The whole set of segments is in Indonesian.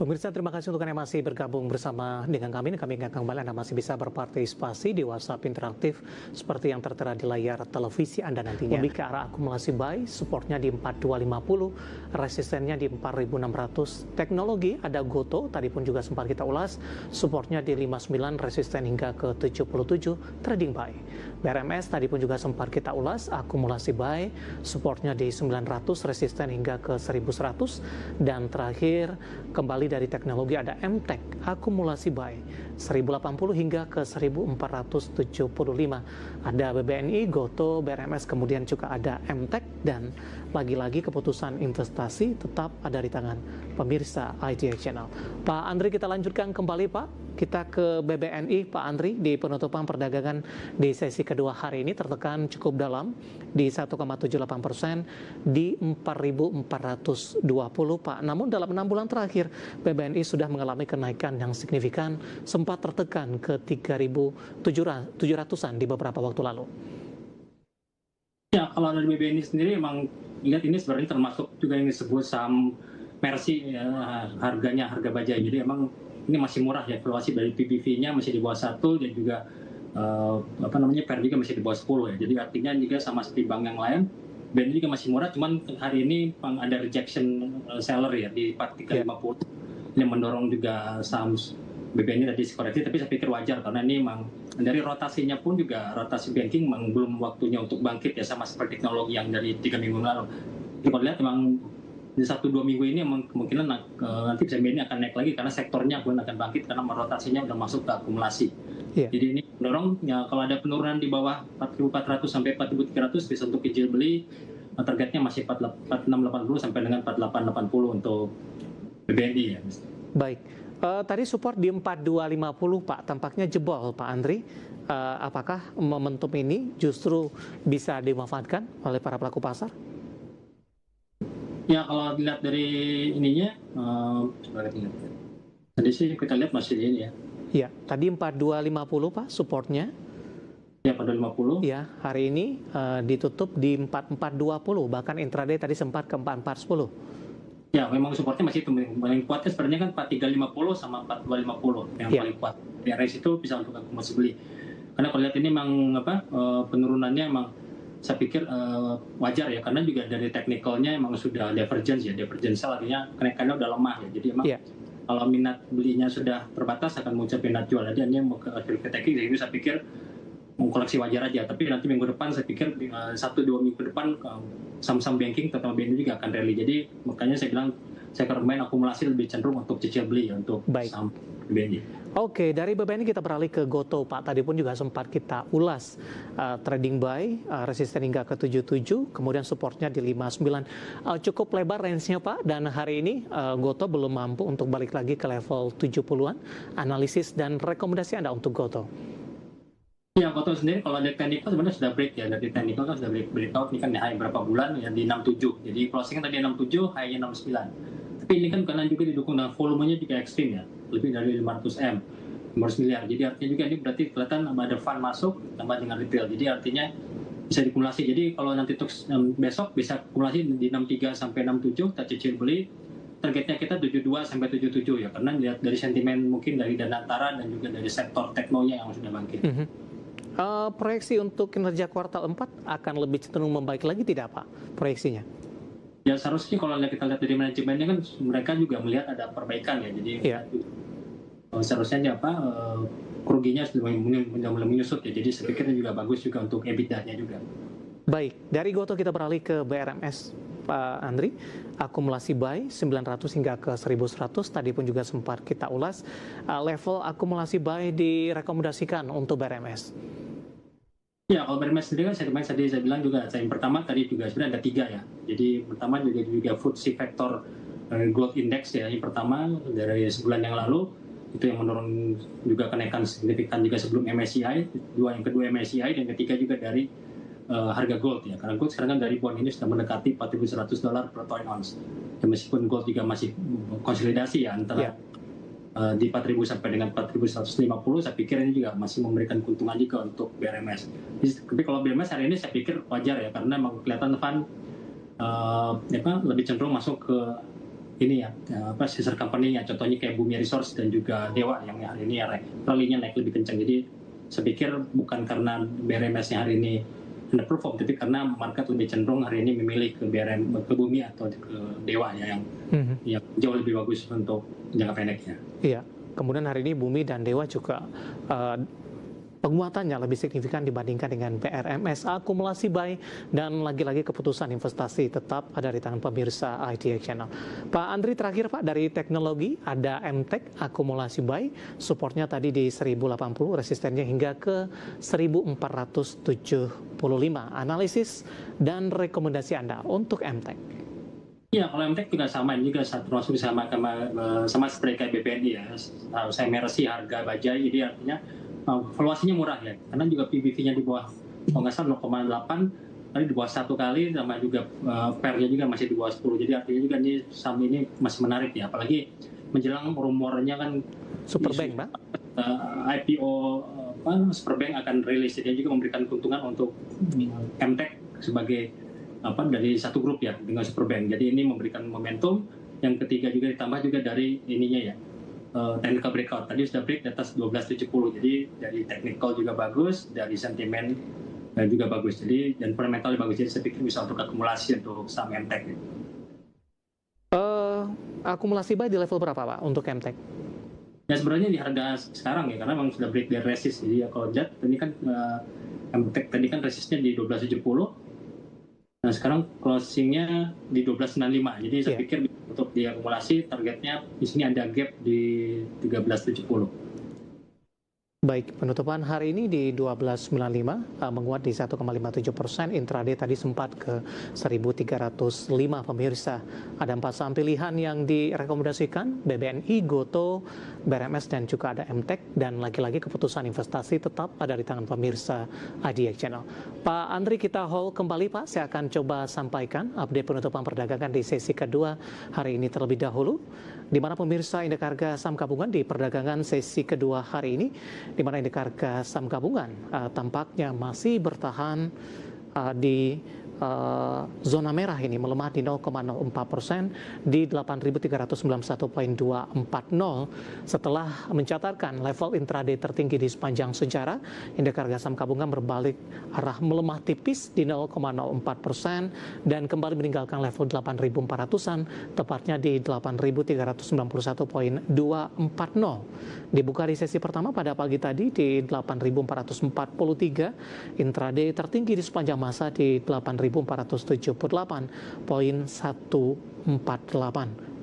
Pemirsa, terima kasih untuk Anda masih bergabung bersama dengan kami. Kami ingatkan kembali Anda masih bisa berpartisipasi di WhatsApp interaktif seperti yang tertera di layar televisi Anda nantinya. Lebih ke arah akumulasi buy, supportnya di 4250, resistennya di 4600. Teknologi ada Goto, tadi pun juga sempat kita ulas, supportnya di 59, resisten hingga ke 77, trading buy. BRMS tadi pun juga sempat kita ulas, akumulasi buy, supportnya di 900, resisten hingga ke 1100, dan terakhir kembali dari teknologi ada MTEK, akumulasi buy 1080 hingga ke 1475. Ada BBNI, Goto, BRMS, kemudian juga ada MTEK, dan lagi-lagi keputusan investasi tetap ada di tangan pemirsa ITA Channel. Pak Andri, kita lanjutkan kembali Pak. Kita ke BBNI, Pak Andri, di penutupan perdagangan di sesi kedua hari ini tertekan cukup dalam di 1,78% di 4.420 Pak. Namun dalam 6 bulan terakhir BBNI sudah mengalami kenaikan yang signifikan, sempat tertekan ke 3.700-an di beberapa waktu lalu. Ya, kalau dari BBNI sendiri emang lihat ini sebenarnya termasuk juga yang disebut saham Mercy, ya, harganya harga bajai. Jadi emang ini masih murah ya, valuasi dari PBV-nya masih di bawah 1 dan juga PER juga masih di bawah 10 ya. Jadi artinya juga sama seperti bank yang lain, BNI juga masih murah, cuman hari ini ada rejection seller ya di 4350. Ini mendorong juga saham BBNI tadi koreksi, tapi saya pikir wajar karena ini memang dari rotasinya pun juga rotasi banking memang belum waktunya untuk bangkit ya, sama seperti teknologi yang dari 3 minggu lalu. Jadi kalau lihat memang di 1-2 minggu ini memang kemungkinan nanti BNI akan naik lagi karena sektornya pun akan bangkit karena rotasinya udah masuk ke akumulasi. Jadi ini mendorong ya, kalau ada penurunan di bawah 4.400 sampai 4.300 bisa untuk kecil beli. Targetnya masih 4680 sampai dengan 4880 untuk BBNI ya. Baik. Tadi support di 4250 Pak, tampaknya jebol Pak Andri. Apakah momentum ini justru bisa dimanfaatkan oleh para pelaku pasar? Ya, kalau dilihat dari ininya, tadi sih kita lihat masih ini ya. Ya, tadi 4250 Pak supportnya. Ya, 4250. Ya, hari ini ditutup di 4420, bahkan intraday tadi sempat ke 4410. Ya, memang supportnya masih itu. Paling kuatnya sebenarnya kan 4350 sama 4250 yang paling kuat. PRS itu bisa untuk akumulasi beli. Karena kalau lihat ini memang penurunannya memang saya pikir wajar ya, karena juga dari teknikalnya memang sudah divergence ya, divergential artinya kenaikannya udah lemah ya. Jadi memang kalau minat belinya sudah terbatas akan muncul minat jual. Jadi hanya mau ke teknik, jadi saya pikir koleksi wajar aja. Tapi nanti minggu depan saya pikir 1-2 minggu depan saham-saham banking terutama BNI juga akan rally. Jadi makanya saya bilang saya akan main akumulasi lebih cenderung untuk cicil beli ya, untuk saham BNI. Oke, dari BBNI kita beralih ke Goto Pak. Tadi pun juga sempat kita ulas trading buy, resisten hingga ke 77, kemudian supportnya di 59. Cukup lebar range-nya Pak, dan hari ini Goto belum mampu untuk balik lagi ke level 70-an. Analisis dan rekomendasi Anda untuk Goto? Ya, Goto sendiri kalau dari teknikal sebenarnya sudah break ya, dari teknikal kan sudah breakout, ini kan di high berapa bulan ya, di 67. Jadi closing kan tadi 67, high-nya 69. Tapi ini kan karena juga didukung dengan volumenya juga ekstrim ya, lebih dari 500 miliar. Jadi artinya juga ini berarti kelihatan ada fund masuk tambah dengan retail. Jadi artinya bisa dikumulasi. Jadi kalau nanti besok bisa kumulasi di 63 sampai 67, kita cicil beli. Targetnya kita 72 sampai 77 ya, karena lihat dari sentimen mungkin dari Danantara dan juga dari sektor teknonya yang sudah bangkit. Proyeksi untuk kinerja kuartal 4 akan lebih cenderung membaik lagi tidak Pak proyeksinya? Ya seharusnya kalau kita lihat dari manajemennya kan mereka juga melihat ada perbaikan ya, jadi seharusnya kerugiannya sudah mulai menyusut ya, jadi saya pikir juga bagus juga untuk EBITDA-nya juga. Baik, dari Goto kita beralih ke BRMS Pak Andri, akumulasi buy 900 hingga ke 1100, tadi pun juga sempat kita ulas. Level akumulasi buy direkomendasikan untuk BRMS. Ya, kalau BRMS sendiri kan tadi saya bilang juga, yang pertama tadi juga sebenarnya ada 3 ya. Jadi pertama juga FTSE Factor Growth Index ya, yang pertama dari sebulan yang lalu itu yang mendorong juga kenaikan signifikan juga sebelum MSCI, yang kedua MSCI, dan ketiga juga dari harga gold ya, karena gold sekarang kan dari bond ini sudah mendekati $4.100 per troy ounce. Ya, meskipun gold juga masih konsolidasi ya antara di 4.000 sampai dengan 4.150, saya pikir ini juga masih memberikan keuntungan juga untuk BRMS. Tapi kalau BRMS hari ini saya pikir wajar ya, karena memang kelihatan fund lebih cenderung masuk ke ini ya sister company-nya, contohnya kayak Bumi Resource dan juga Dewa yang hari ini rally-nya naik lebih kencang. Jadi saya pikir bukan karena BRMS-nya hari ini underperform, tapi karena market lebih cenderung hari ini memilih ke Bumi atau ke Dewa ya, yang jauh lebih bagus untuk jangka pendeknya. Iya, kemudian hari ini Bumi dan Dewa juga penguatannya lebih signifikan dibandingkan dengan BRMS. Akumulasi buy dan lagi-lagi keputusan investasi tetap ada di tangan pemirsa IDX Channel. Pak Andri, terakhir Pak, dari teknologi ada MTEK akumulasi buy, supportnya tadi di 1080, resistennya hingga ke 1475. Analisis dan rekomendasi Anda untuk MTEK? Ya, kalau MTEK juga sama, ini juga termasuk sama seperti kayak BPNI ya. Saya mercy harga bajai, jadi artinya valuasinya murah ya, karena juga PBV-nya di bawah, kalau nggak salah 0,8, tadi di bawah 1 kali, sama juga PER-nya juga masih di bawah 10, jadi artinya juga ini saham ini masih menarik ya, apalagi menjelang rumornya kan Superbank, Pak? IPO Superbank akan rilis, jadi juga memberikan keuntungan untuk MTEK sebagai dari satu grup ya dengan Superbank, jadi ini memberikan momentum. Yang ketiga juga ditambah juga dari ininya ya, technical breakout tadi sudah break di atas 1270, jadi dari technical juga bagus, dari sentimen juga bagus, jadi dan fundamental bagus, jadi saya pikir bisa untuk akumulasi untuk saham MTEK. Akumulasi buy di level berapa Pak untuk MTEK? Ya sebenarnya di harga sekarang ya, karena memang sudah break dari resist, jadi ya kalau lihat tadi kan MTEK tadi kan resistnya di 1270. Nah sekarang closingnya di 1295, jadi saya pikir untuk diakumulasi targetnya di sini ada gap di 1370. Baik, penutupan hari ini di 1295 menguat di 1,57%. Intraday tadi sempat ke 1305 pemirsa. Ada 4 saham pilihan yang direkomendasikan, BBNI, Goto, BRMS dan juga ada MTEK, dan lagi-lagi keputusan investasi tetap ada di tangan pemirsa IDX Channel. Pak Andri, kita hold kembali Pak, saya akan coba sampaikan update penutupan perdagangan di sesi kedua hari ini terlebih dahulu, di mana pemirsa indeks harga saham gabungan di perdagangan sesi kedua hari ini, di mana indeks harga saham gabungan tampaknya masih bertahan di zona merah ini, melemah di 0,04% di 8.391,240 setelah mencatatkan level intraday tertinggi di sepanjang sejarah. Indeks harga saham gabungan berbalik arah melemah tipis di 0,04% dan kembali meninggalkan level 8.400-an, tepatnya di 8.391,240. Dibuka di sesi pertama pada pagi tadi di 8.443, intraday tertinggi di sepanjang masa di 8.478,148.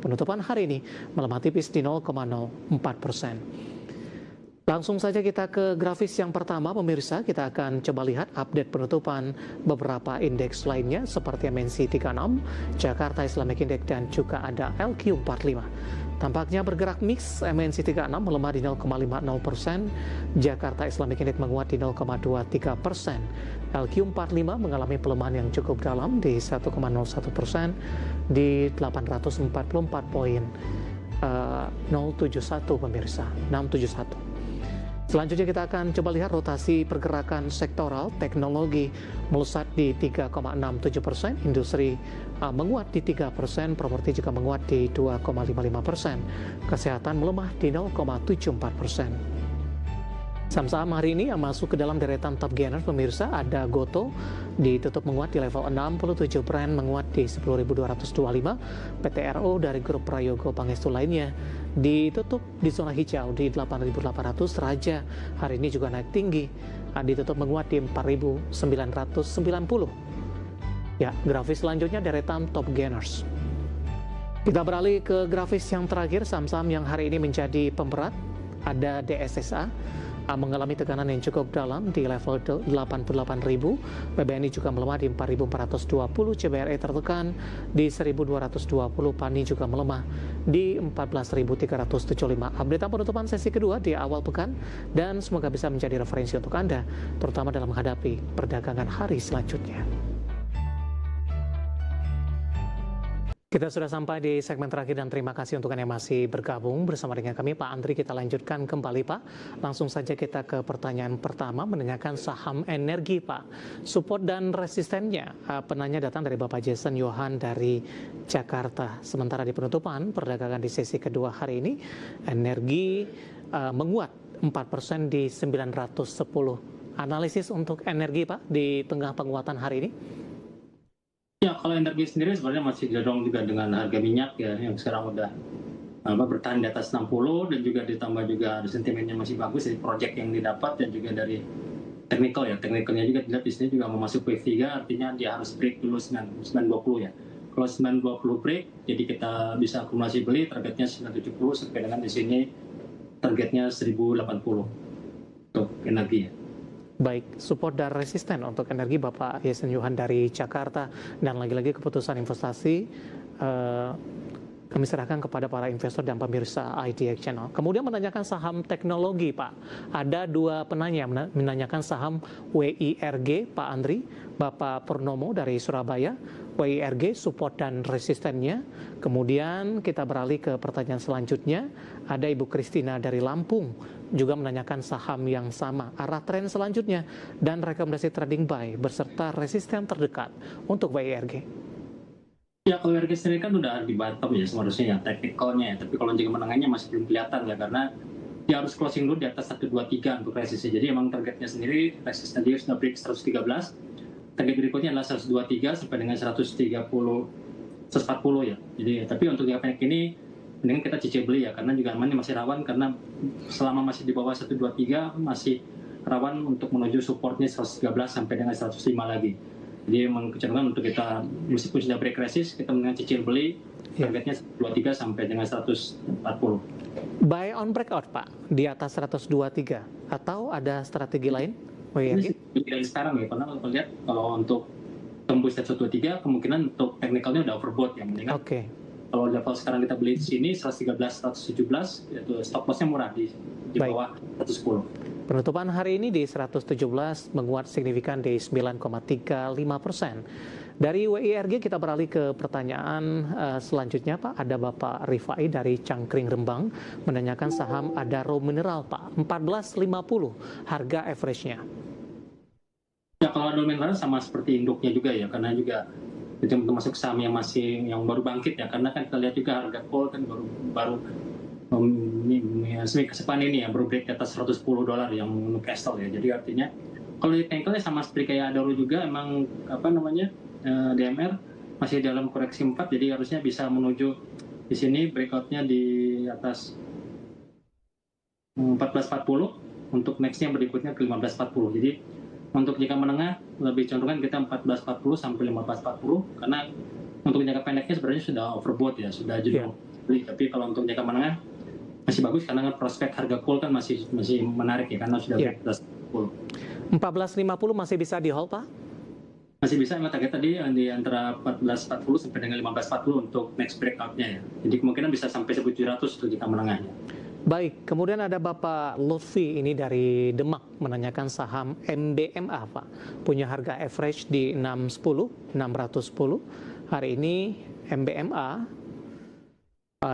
Penutupan hari ini melemah tipis di 0,04%. Langsung saja kita ke grafis yang pertama pemirsa, kita akan coba lihat update penutupan beberapa indeks lainnya seperti MNC 36, Jakarta Islamic Index dan juga ada LQ45. Tampaknya bergerak mix, MNC 36 melemah di 0,50%, Jakarta Islamic Index menguat di 0,23%, LQ45 mengalami pelemahan yang cukup dalam di 1,01% di 844.071 pemirsa, 671. Selanjutnya kita akan coba lihat rotasi pergerakan sektoral. Teknologi melesat di 3,67%, industri menguat di 3%, properti juga menguat di 2,55%, kesehatan melemah di 0,74%. Saham-saham hari ini yang masuk ke dalam deretan top gainer pemirsa ada Goto ditutup menguat di level 67, Brand menguat di 10.225, PTRO dari grup Prayogo Pangestu lainnya ditutup di zona hijau di 8.800, Raja hari ini juga naik tinggi, ditutup menguat di 4.990. Ya, grafis selanjutnya deretan top gainers. Kita beralih ke grafis yang terakhir, saham-saham yang hari ini menjadi pemberat. Ada DSSA mengalami tekanan yang cukup dalam di level 88.000, BBNI juga melemah di 4.420, CBRE tertekan di 1.220, PANI juga melemah di 14.375. Update penutupan sesi kedua di awal pekan dan semoga bisa menjadi referensi untuk Anda, terutama dalam menghadapi perdagangan hari selanjutnya. Kita sudah sampai di segmen terakhir dan terima kasih untuk Anda yang masih bergabung bersama dengan kami. Pak Andri, kita lanjutkan kembali Pak. Langsung saja kita ke pertanyaan pertama, menanyakan saham energi Pak. Support dan resistennya, penanya datang dari Bapak Jason Yohan dari Jakarta. Sementara di penutupan perdagangan di sesi kedua hari ini, energi menguat 4% di 910. Analisis untuk energi Pak di tengah penguatan hari ini? Ya, kalau energi sendiri sebenarnya masih didorong juga dengan harga minyak ya, yang sekarang udah bertahan di atas 60, dan juga ditambah juga sentimennya masih bagus dari proyek yang didapat, dan juga dari teknikalnya juga dilihat di sini juga memasuki wave 3, artinya dia harus break dulu 920 ya. Kalau 920 break, jadi kita bisa akumulasi beli, targetnya 970 sampai dengan di sini targetnya 1080 untuk energi ya. Baik, support dan resisten untuk energi Bapak Jason Yohan dari Jakarta. Dan lagi-lagi keputusan investasi kami serahkan kepada para investor dan pemirsa IDX Channel. Kemudian menanyakan saham teknologi Pak. Ada dua penanya menanyakan saham WIRG Pak Andri, Bapak Purnomo dari Surabaya. WIRG support dan resistennya. Kemudian kita beralih ke pertanyaan selanjutnya. Ada Ibu Kristina dari Lampung juga menanyakan saham yang sama, arah tren selanjutnya, dan rekomendasi trading buy beserta resisten terdekat untuk WIRG. Ya, kalau WIRG sendiri kan udah di bottom ya seharusnya ya, teknikalnya ya. Tapi kalau jangka menengahnya masih belum kelihatan ya, karena dia harus closing dulu di atas 123 untuk resistnya. Jadi emang targetnya sendiri, resisten dia sudah break 113. Target berikutnya adalah 123 sampai dengan 140 ya. Jadi tapi untuk jangka pendek ini mendingan kita cicil beli ya, karena juga amannya masih rawan, karena selama masih di bawah 123 masih rawan untuk menuju supportnya 113 sampai dengan 105 lagi. Jadi memang kecenderungan untuk kita, meskipun sudah break resist, kita mendingan cicil beli, targetnya 123 sampai dengan 140. Buy on breakout Pak di atas 123 atau ada strategi lain? Ini dari sekarang ya, karena kalau lihat kalau untuk tembus 123 kemungkinan untuk teknikalnya udah overbought ya, mendingan. Kalau level sekarang kita beli di sini 113, 117, itu stop lossnya murah di bawah 110. Penutupan hari ini di 117 menguat signifikan di 9,35%. Dari WIRG kita beralih ke pertanyaan selanjutnya Pak. Ada Bapak Rifai dari Cangkring Rembang menanyakan saham Adaro Mineral Pak, 14.50 harga average-nya. Ya, kalau Adaro Mineral sama seperti induknya juga ya, karena juga itu termasuk saham yang baru bangkit ya, karena kan kita lihat juga harga coal kan baru sepekan ini ya, baru break di atas $110 yang Newcastle ya. Jadi artinya kalau di technicalnya sama seperti kayak Adaro juga, emang DMR masih dalam koreksi 4, jadi harusnya bisa menuju di sini breakoutnya di atas 1440, untuk nextnya berikutnya ke 1540. Jadi untuk jangka menengah lebih cenderungan kita 1440 sampai 1540, karena untuk jangka pendeknya sebenarnya sudah overbought ya, sudah jenuh beli. Tapi kalau untuk jangka menengah masih bagus, karena prospek harga coal kan masih menarik ya, karena sudah break 1440. 14.50 masih bisa di hold Pak? Masih bisa, emang target tadi di antara 1440 sampai dengan 1540 untuk next breakout-nya ya. Jadi kemungkinan bisa sampai 1.700 untuk jangka menengahnya. Baik, kemudian ada Bapak Lutfi ini dari Demak menanyakan saham MBMA Pak. Punya harga average di 610. Hari ini MBMA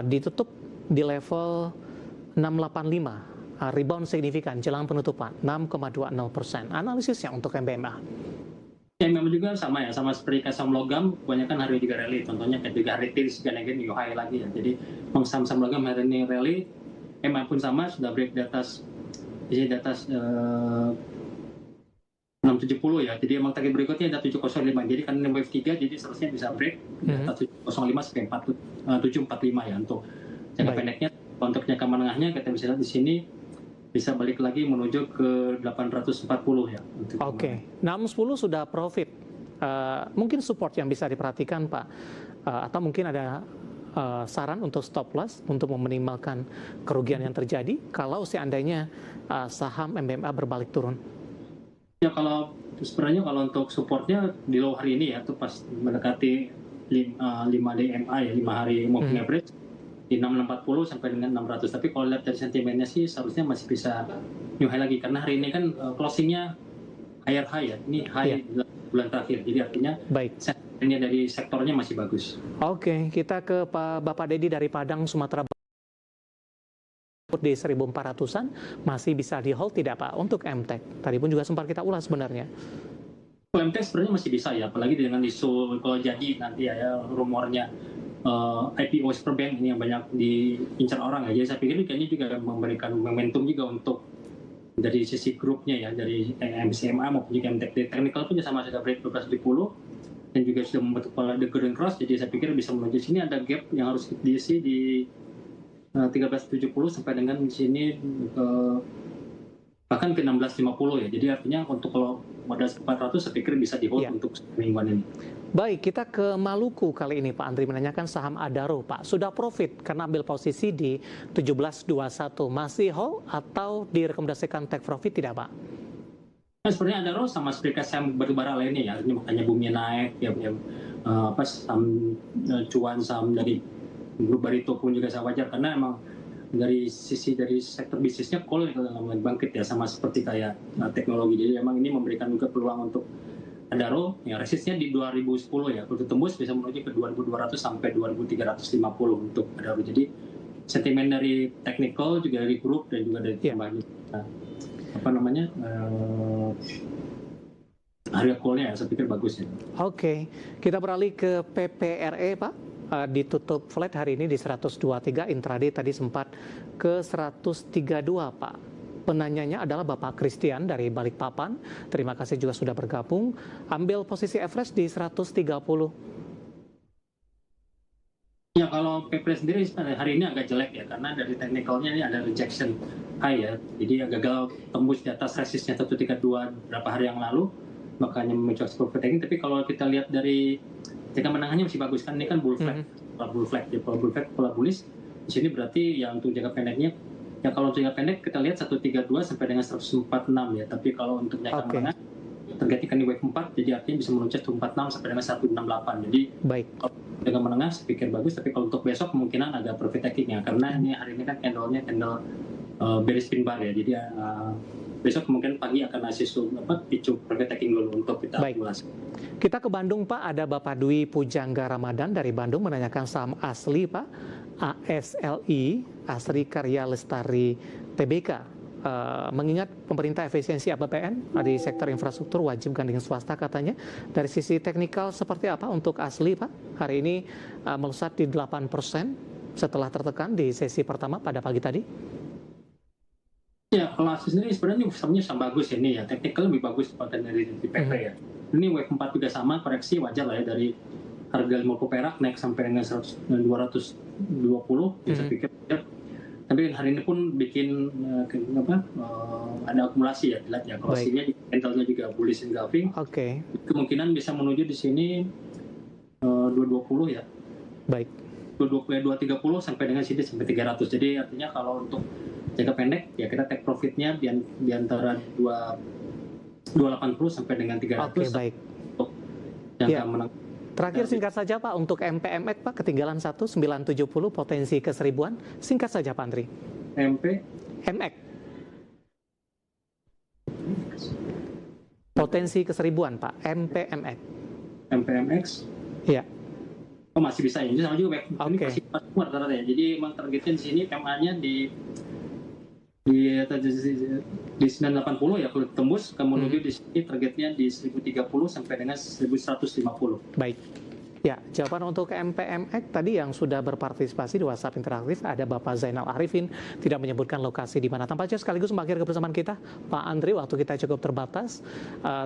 ditutup di level 685. Rebound signifikan jelang penutupan 6,20%. Analisisnya untuk MBMA. Ya, memang juga sama ya, sama seperti saham logam, kebanyakan hari juga rally. Contohnya kayak juga heritage dan new high lagi ya. Jadi saham logam hari ini rally, MA pun sama, sudah break di atas 670 ya. Jadi emang target berikutnya ada 705. Jadi kan wave 3, jadi seharusnya bisa break di atas 705 sampai 745 ya untuk jangka pendeknya. Untuk jangka menengahnya kita bisa lihat di sini bisa balik lagi menuju ke 840 ya. Oke, 610 sudah profit. Mungkin support yang bisa diperhatikan Pak, atau mungkin ada saran untuk stop loss untuk meminimalkan kerugian yang terjadi kalau seandainya saham MBMA berbalik turun. Ya, kalau sebenarnya kalau untuk supportnya di low hari ini ya, itu pas mendekati 5 DMA ya, 5 hari moving average di 640 sampai dengan 600. Tapi kalau lihat dari sentimennya sih seharusnya masih bisa new high lagi, karena hari ini kan closingnya higher high ya. Ini high bulan terakhir. Jadi artinya Baik. ini dari sektornya masih bagus. Oke, kita ke Bapak Dedi dari Padang, Sumatera Barat. Di 1.400-an masih bisa di hold tidak Pak untuk MTEK? Tadi pun juga sempat kita ulas sebenarnya. MTEK sebenarnya masih bisa ya, apalagi dengan isu kalau jadi nanti ya rumornya IPO Superbank ini yang banyak diincar orang ya. Jadi saya pikir kayaknya juga memberikan momentum juga untuk dari sisi grupnya ya, dari MCMA maupun juga MTEK. Di technical pun sama sudah break 12.10 dan juga sudah membentuk pola the golden cross. Jadi saya pikir bisa menuju sini, ada gap yang harus diisi di 13.70 sampai dengan di sini bahkan ke 16.50 ya. Jadi artinya untuk kalau modal 400 saya pikir bisa di hold untuk mingguan ini. Baik, kita ke Maluku kali ini Pak Andri menanyakan saham Adaro Pak. Sudah profit karena ambil posisi di 17.21. Masih hold atau direkomendasikan take profit tidak Pak? Nah, sebenarnya Adaro sama seperti saham batubara lainnya ya. Ini makanya boomnya naik ya, saham cuan, saham dari grup Barito pun juga saya wajar karena emang dari sektor bisnisnya coal kalau bangkit ya, sama seperti kayak teknologi. Jadi emang ini memberikan juga peluang untuk Adaro ya, resistnya di 2010 ya, kalau tembus bisa menuju ke 2.200 sampai 2.350 untuk Adaro. Jadi sentimen dari technical juga dari grup dan juga dari harga coalnya ya, saya pikir bagus ya. Oke, kita beralih ke PPRE Pak. Ditutup flat hari ini di 123, intraday tadi sempat ke 132 Pak. Penanyanya adalah Bapak Christian dari Balikpapan. Terima kasih juga sudah bergabung. Ambil posisi average di 130. Ya kalau PP sendiri hari ini agak jelek ya, karena dari technicalnya ini ada rejection high ya. Jadi gagal tembus di atas resistnya 132 berapa hari yang lalu, makanya memicu export taking. Tapi kalau kita lihat dari jika menangannya masih bagus kan, ini kan bull flag, bull flag. Jadi kalau bull flag, pola bullish di sini berarti ya untuk jangka pendeknya ya, kalau untuk jangka pendek kita lihat 132 sampai dengan 146 ya. Tapi kalau untuk jangka menengah tergantikan kan di wave 4, jadi artinya bisa meluncur 146 sampai dengan 168. Jadi baik. Kalau jangka menengah saya pikir bagus, tapi kalau untuk besok kemungkinan agak profit taking ya, karena ini hari ini kan candle-nya candle bearish pin bar ya. Jadi besok kemungkinan pagi akan picu profit taking dulu untuk kita ulas. Kita ke Bandung Pak, ada Bapak Dwi Pujangga Ramadan dari Bandung menanyakan saham asli Pak, ASLI, Asri Karya Lestari Tbk. Mengingat pemerintah efisiensi APBN di sektor infrastruktur wajib gandeng swasta katanya. Dari sisi teknikal seperti apa untuk asli Pak? Hari ini melesat di 8% setelah tertekan di sesi pertama pada pagi tadi. Ya, kalau asli sendiri sebenarnya sahamnya sama bagus ini ya, teknikal lebih bagus daripada dari PP ya. Ini wave 4 juga sama, koreksi wajar lah ya, dari harga 50 perak naik sampai dengan 220, saya pikir ya. Tapi hari ini pun bikin ada akumulasi ya, dilihat ya, kalau sini candle-nya juga bullish engulfing. Kemungkinan bisa menuju di sini 220 ya. Baik. 230 sampai dengan sini sampai 300. Jadi artinya kalau untuk jangka pendek ya kita take profitnya di antara 280 sampai dengan 300. Oke, baik. Untuk jangka menengah. Terakhir singkat saja Pak untuk MPMX Pak, ketinggalan 1970 potensi ke 1000-an. Singkat saja Pak Andri. MX. Potensi ke 1000-an Pak, MPMX. Iya. Oh masih bisa ya, ini sama juga ini masih rata-rata ya. Jadi emang targetnya di sini MA-nya di 980 ya, kalau tembus menuju di sini targetnya di 1030 sampai dengan 1150. Baik. Ya, jawaban untuk MPMX tadi yang sudah berpartisipasi di WhatsApp interaktif ada Bapak Zainal Arifin, tidak menyebutkan lokasi di mana. Tampaknya sekaligus mengakhiri kebersamaan kita, Pak Andri, waktu kita cukup terbatas.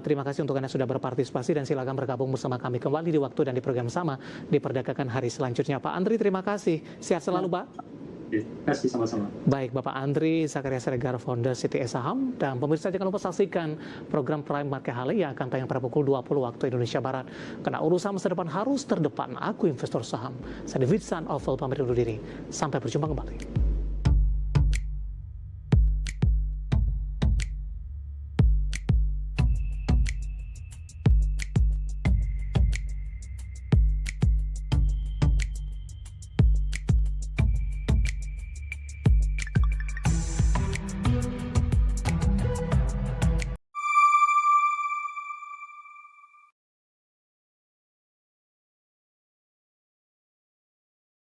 Terima kasih untuk Anda sudah berpartisipasi dan silakan bergabung bersama kami kembali di waktu dan di program sama di perdagangan hari selanjutnya. Pak Andri, terima kasih. Sehat selalu, Pak. Terima kasih, sama-sama. Baik, Bapak Andri Zakaria Siregar, founder CTS Saham. Dan pemirsa jangan lupa saksikan program Prime Market Hale yang akan tayang pada pukul 20 waktu Indonesia Barat. Karena urusan masa depan harus terdepan. Aku investor saham. Saya David San Oval pamit undur diri. Sampai berjumpa kembali.